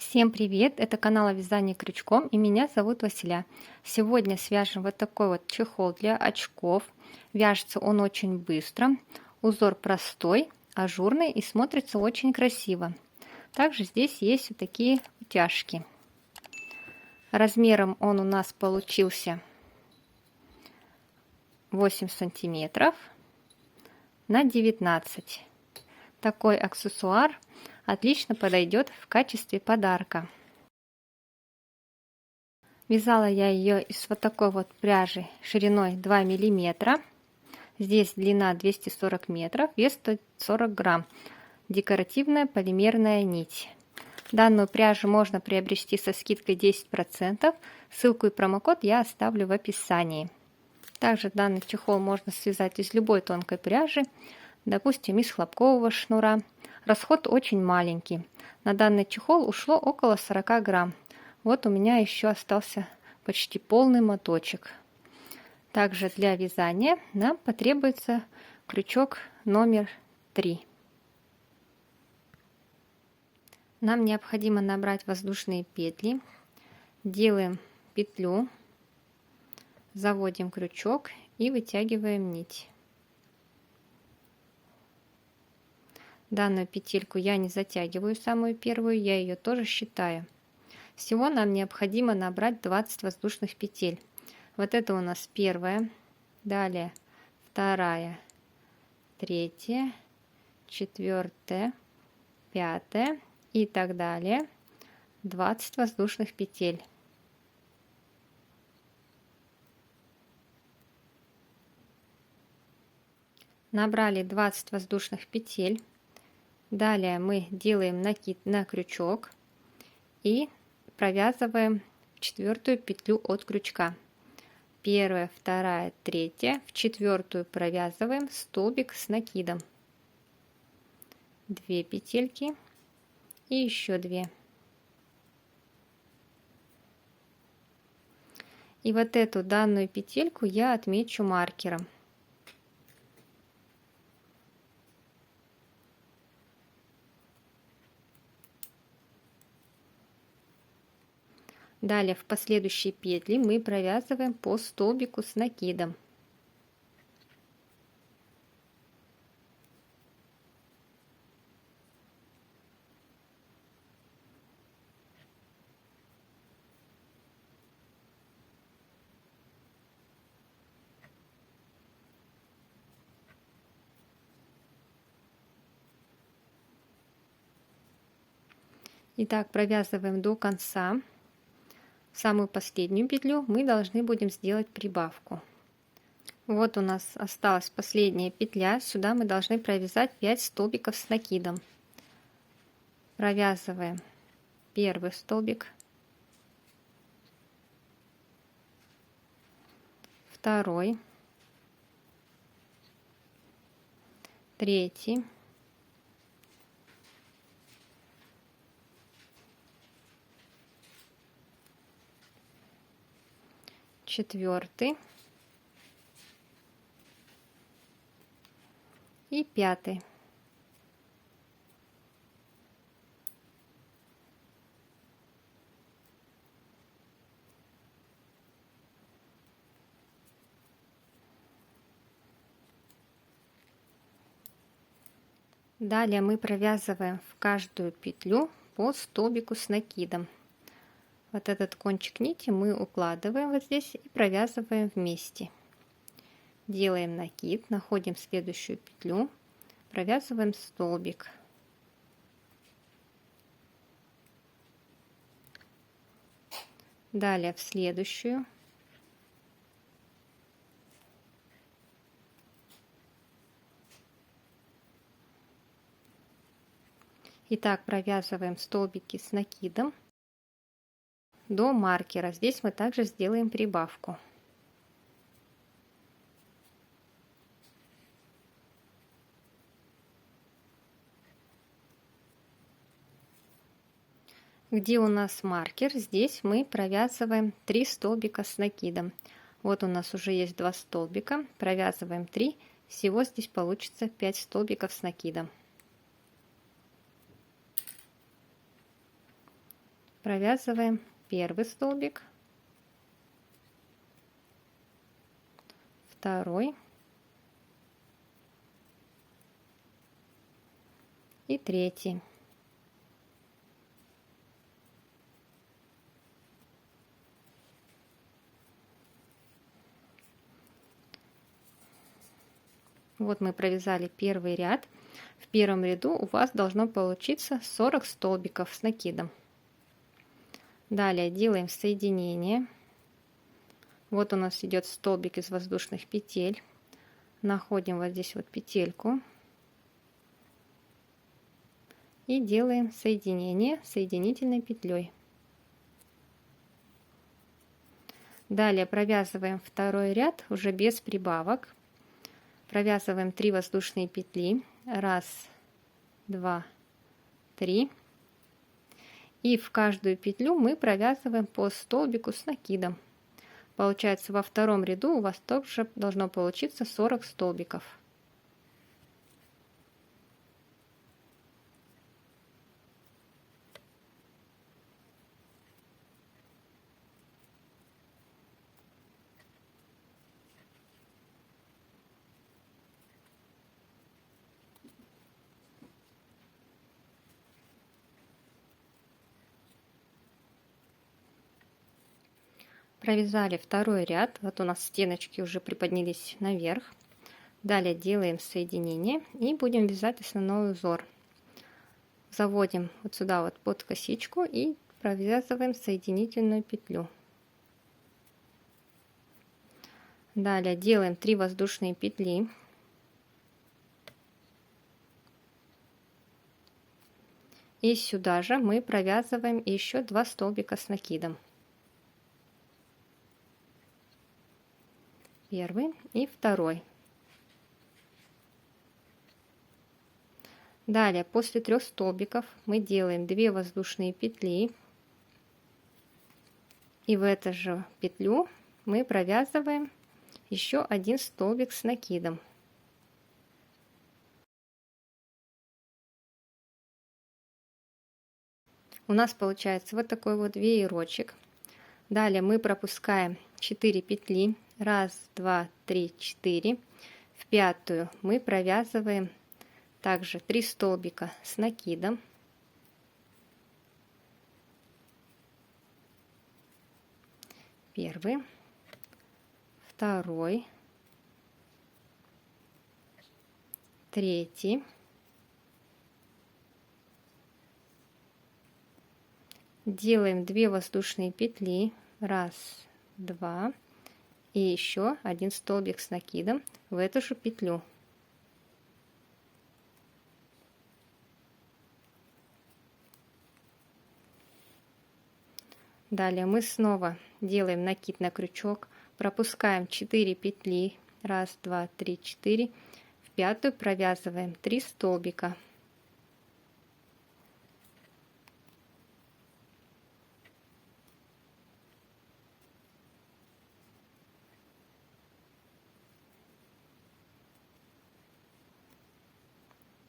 Всем привет! Это канал о вязании крючком и меня зовут Василя. Сегодня свяжем вот такой вот чехол для очков. Вяжется он очень быстро, узор простой, ажурный и смотрится очень красиво. Также здесь есть вот такие утяжки. Размером он у нас получился 8 сантиметров на 19. Такой аксессуар отлично подойдет в качестве подарка. Вязала я ее из вот такой вот пряжи шириной 2 миллиметра. Здесь длина 240 метров, вес 140 грамм. Декоративная полимерная нить. Данную пряжу можно приобрести со скидкой 10%. Ссылку и промокод я оставлю в описании. Также данный чехол можно связать из любой тонкой пряжи, допустим, из хлопкового шнура. Расход очень маленький. На данный чехол ушло около 40 грамм. Вот у меня еще остался почти полный моточек. Также для вязания нам потребуется крючок номер 3. Нам необходимо набрать воздушные петли. Делаем петлю, заводим крючок и вытягиваем нить. Данную петельку я не затягиваю, самую первую, я ее тоже считаю. Всего нам необходимо набрать 20 воздушных петель. Вот это у нас первая, далее вторая, третья, четвертая, пятая и так далее. 20 воздушных петель. Набрали 20 воздушных петель. Далее мы делаем накид на крючок и провязываем в четвертую петлю от крючка. Первая, вторая, третья. В четвертую провязываем столбик с накидом. 2 петельки и еще 2. И вот эту данную петельку я отмечу маркером. Далее в последующие петли мы провязываем по столбику с накидом. Итак, провязываем до конца. В самую последнюю петлю мы должны будем сделать прибавку. Вот у нас осталась последняя петля. Сюда мы должны провязать 5 столбиков с накидом. Провязываем первый столбик, второй, третий, четвертый и пятый. Далее мы провязываем в каждую петлю по столбику с накидом. Вот этот кончик нити мы укладываем вот здесь и провязываем вместе. Делаем накид, находим следующую петлю, провязываем столбик. Далее в следующую. Итак, провязываем столбики с накидом до маркера. Здесь мы также сделаем прибавку. Где у нас маркер, здесь мы провязываем 3 столбика с накидом. Вот у нас уже есть 2 столбика, провязываем 3, всего здесь получится 5 столбиков с накидом. Провязываем первый столбик, второй и третий. Вот мы провязали первый ряд. В первом ряду у вас должно получиться 40 столбиков с накидом. Далее делаем соединение. Вот у нас идет столбик из воздушных петель. Находим вот здесь вот петельку и делаем соединение соединительной петлей. Далее провязываем второй ряд уже без прибавок. Провязываем 3 воздушные петли. 1, 2, 3. И в каждую петлю мы провязываем по столбику с накидом. Получается, во втором ряду у вас тоже должно получиться 40 столбиков. Провязали второй ряд. Вот у нас стеночки уже приподнялись наверх. Далее делаем соединение и будем вязать основной узор. Заводим вот сюда вот под косичку и провязываем соединительную петлю. Далее делаем 3 воздушные петли. И сюда же мы провязываем еще 2 столбика с накидом. Первый и второй. Далее после 3 столбиков мы делаем 2 воздушные петли. И в эту же петлю мы провязываем еще 1 столбик с накидом. У нас получается вот такой вот веерочек. Далее мы пропускаем 4 петли. 1, 2, 3, 4. В пятую мы провязываем также 3 столбика с накидом. Первый, второй, третий. Делаем 2 воздушные петли. 1, 2. И еще 1 столбик с накидом в эту же петлю. Далее мы снова делаем накид на крючок, пропускаем 4 петли. 1, 2, 3, 4. В пятую провязываем 3 столбика.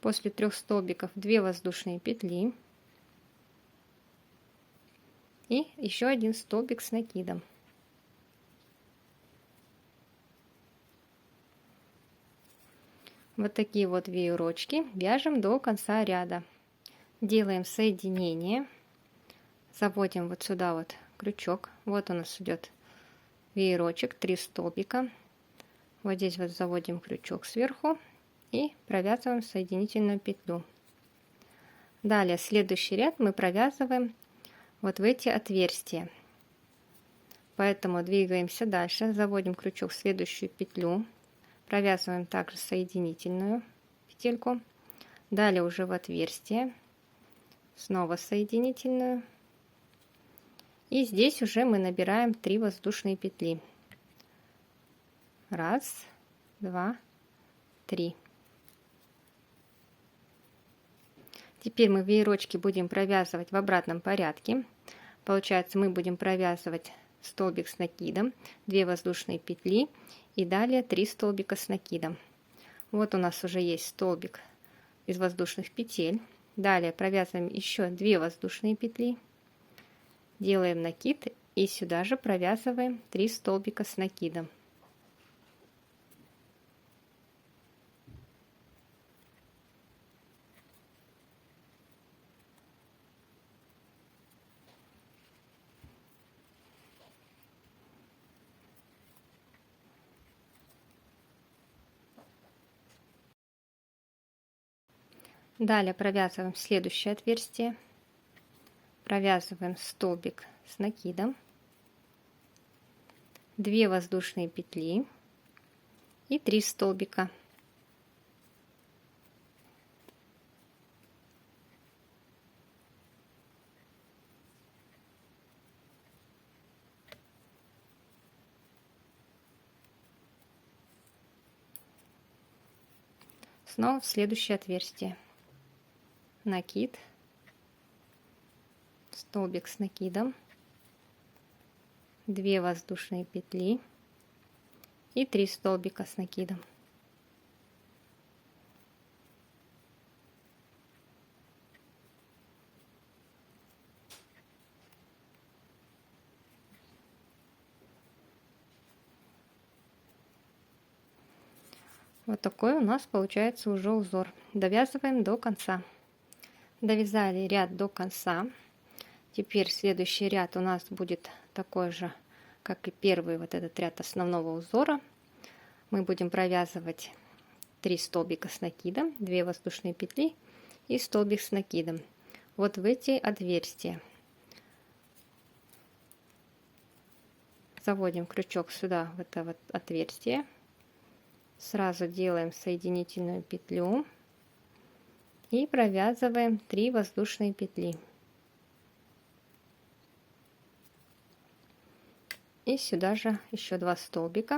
После 3 столбиков 2 воздушные петли и еще 1 столбик с накидом. Вот такие вот веерочки вяжем до конца ряда. Делаем соединение, заводим вот сюда вот крючок. Вот у нас идет веерочек, 3 столбика. Вот здесь вот заводим крючок сверху и провязываем соединительную петлю. Далее следующий ряд мы провязываем вот в эти отверстия. Поэтому двигаемся дальше, заводим крючок в следующую петлю, провязываем также соединительную петельку. Далее уже в отверстие, снова соединительную. И здесь уже мы набираем 3 воздушные петли. 1, 2, 3. Теперь мы веерочки будем провязывать в обратном порядке. Получается, мы будем провязывать столбик с накидом, 2 воздушные петли и далее 3 столбика с накидом. Вот у нас уже есть столбик из воздушных петель. Далее провязываем еще 2 воздушные петли делаем накид и сюда же провязываем 3 столбика с накидом. Далее провязываем следующее отверстие, провязываем столбик с накидом, 2 воздушные петли и 3 столбика. Снова в следующее отверстие, накид, столбик с накидом, 2 воздушные петли и 3 столбика с накидом. Вот такой у нас получается уже узор. Довязываем до конца. Довязали ряд до конца. Теперь следующий ряд у нас будет такой же, как и первый, вот этот ряд основного узора. Мы будем провязывать 3 столбика с накидом, 2 воздушные петли и столбик с накидом. Вот в эти отверстия. Заводим крючок сюда, в это вот отверстие. Сразу делаем соединительную петлю и провязываем 3 воздушные петли. И сюда же еще 2 столбика.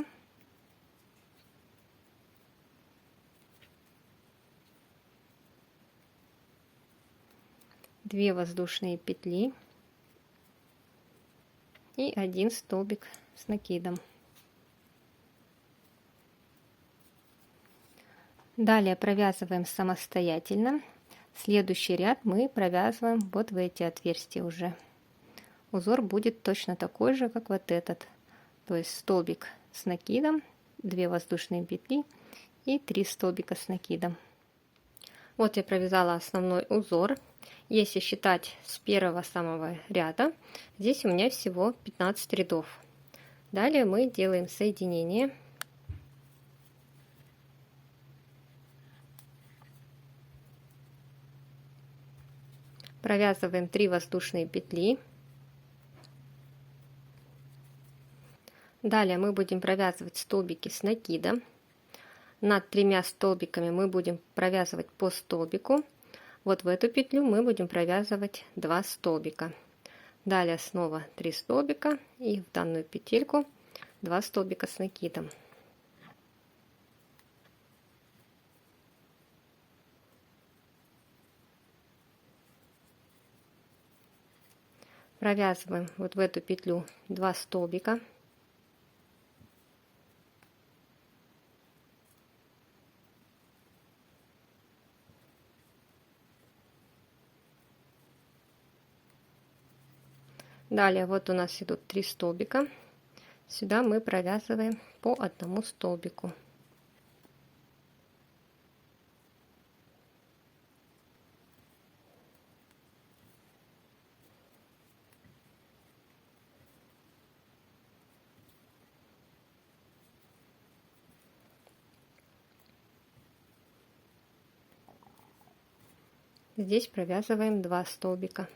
Две воздушные петли и 1 столбик с накидом. Далее провязываем самостоятельно. Следующий ряд мы провязываем вот в эти отверстия уже. Узор будет точно такой же, как вот этот. То есть столбик с накидом, 2 воздушные петли и 3 столбика с накидом. Вот я провязала основной узор. Если считать с первого самого ряда, здесь у меня всего 15 рядов. Далее мы делаем соединение. Провязываем 3 воздушные петли. Далее мы будем провязывать столбики с накидом. Над 3 столбиками мы будем провязывать по столбику. Вот в эту петлю мы будем провязывать 2 столбика. Далее снова 3 столбика и в данную петельку 2 столбика с накидом. Провязываем вот в эту петлю 2 столбика. Далее вот у нас идут 3 столбика. Сюда мы провязываем по 1 столбику. Здесь провязываем 2 столбика.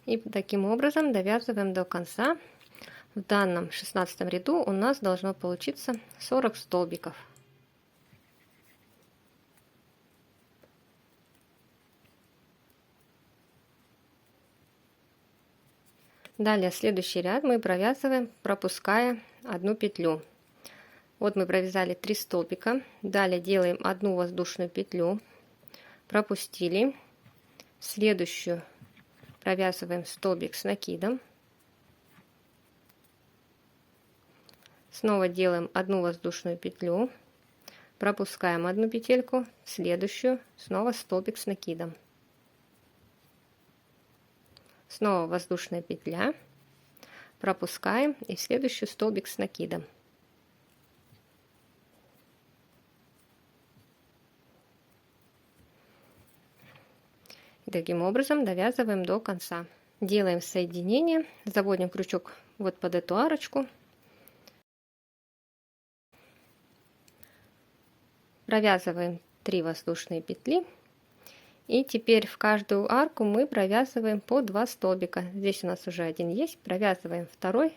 И таким образом довязываем до конца. В данном 16 ряду у нас должно получиться 40 столбиков. Далее следующий ряд мы провязываем, пропуская 1 петлю. Вот мы провязали 3 столбика. Далее делаем 1 воздушную петлю, пропустили. Следующую провязываем столбик с накидом. Снова делаем 1 воздушную петлю, Пропускаем одну петельку, следующую, снова столбик с накидом. Снова воздушная петля, пропускаем и следующий столбик с накидом. И таким образом довязываем до конца. Делаем соединение, заводим крючок вот под эту арочку, провязываем 3 воздушные петли. И теперь в каждую арку мы провязываем по 2 столбика. Здесь у нас уже один есть. Провязываем второй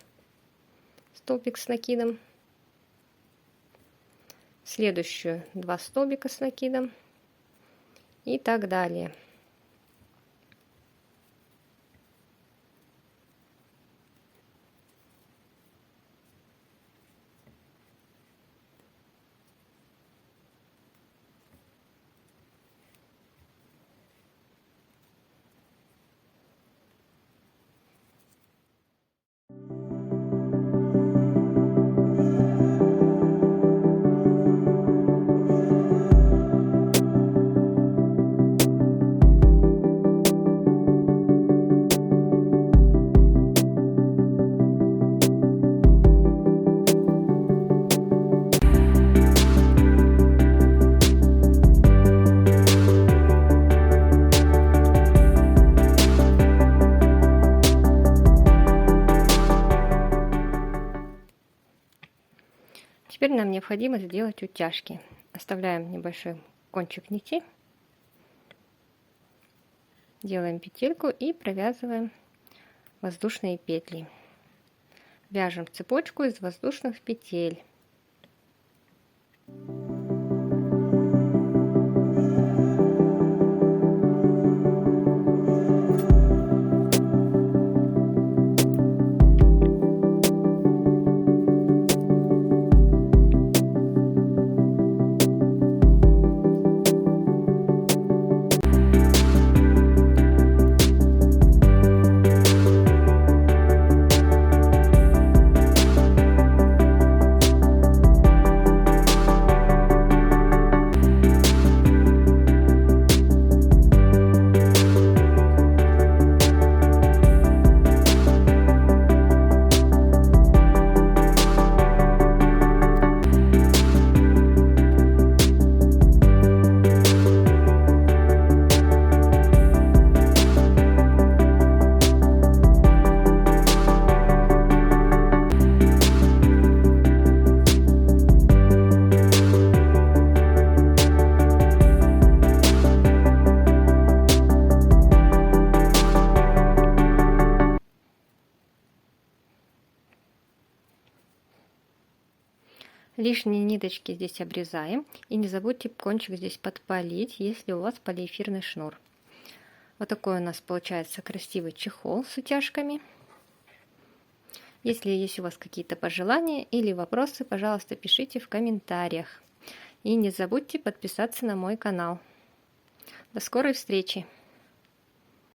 столбик с накидом. Следующую 2 столбика с накидом. И так далее. Теперь нам необходимо сделать утяжки. Оставляем небольшой кончик нити, делаем петельку и провязываем воздушные петли. Вяжем цепочку из воздушных петель. Лишние ниточки здесь обрезаем. И не забудьте кончик здесь подпалить, если у вас полиэфирный шнур. Вот такой у нас получается красивый чехол с утяжками. Если есть у вас какие-то пожелания или вопросы, пожалуйста, пишите в комментариях. И не забудьте подписаться на мой канал. До скорой встречи!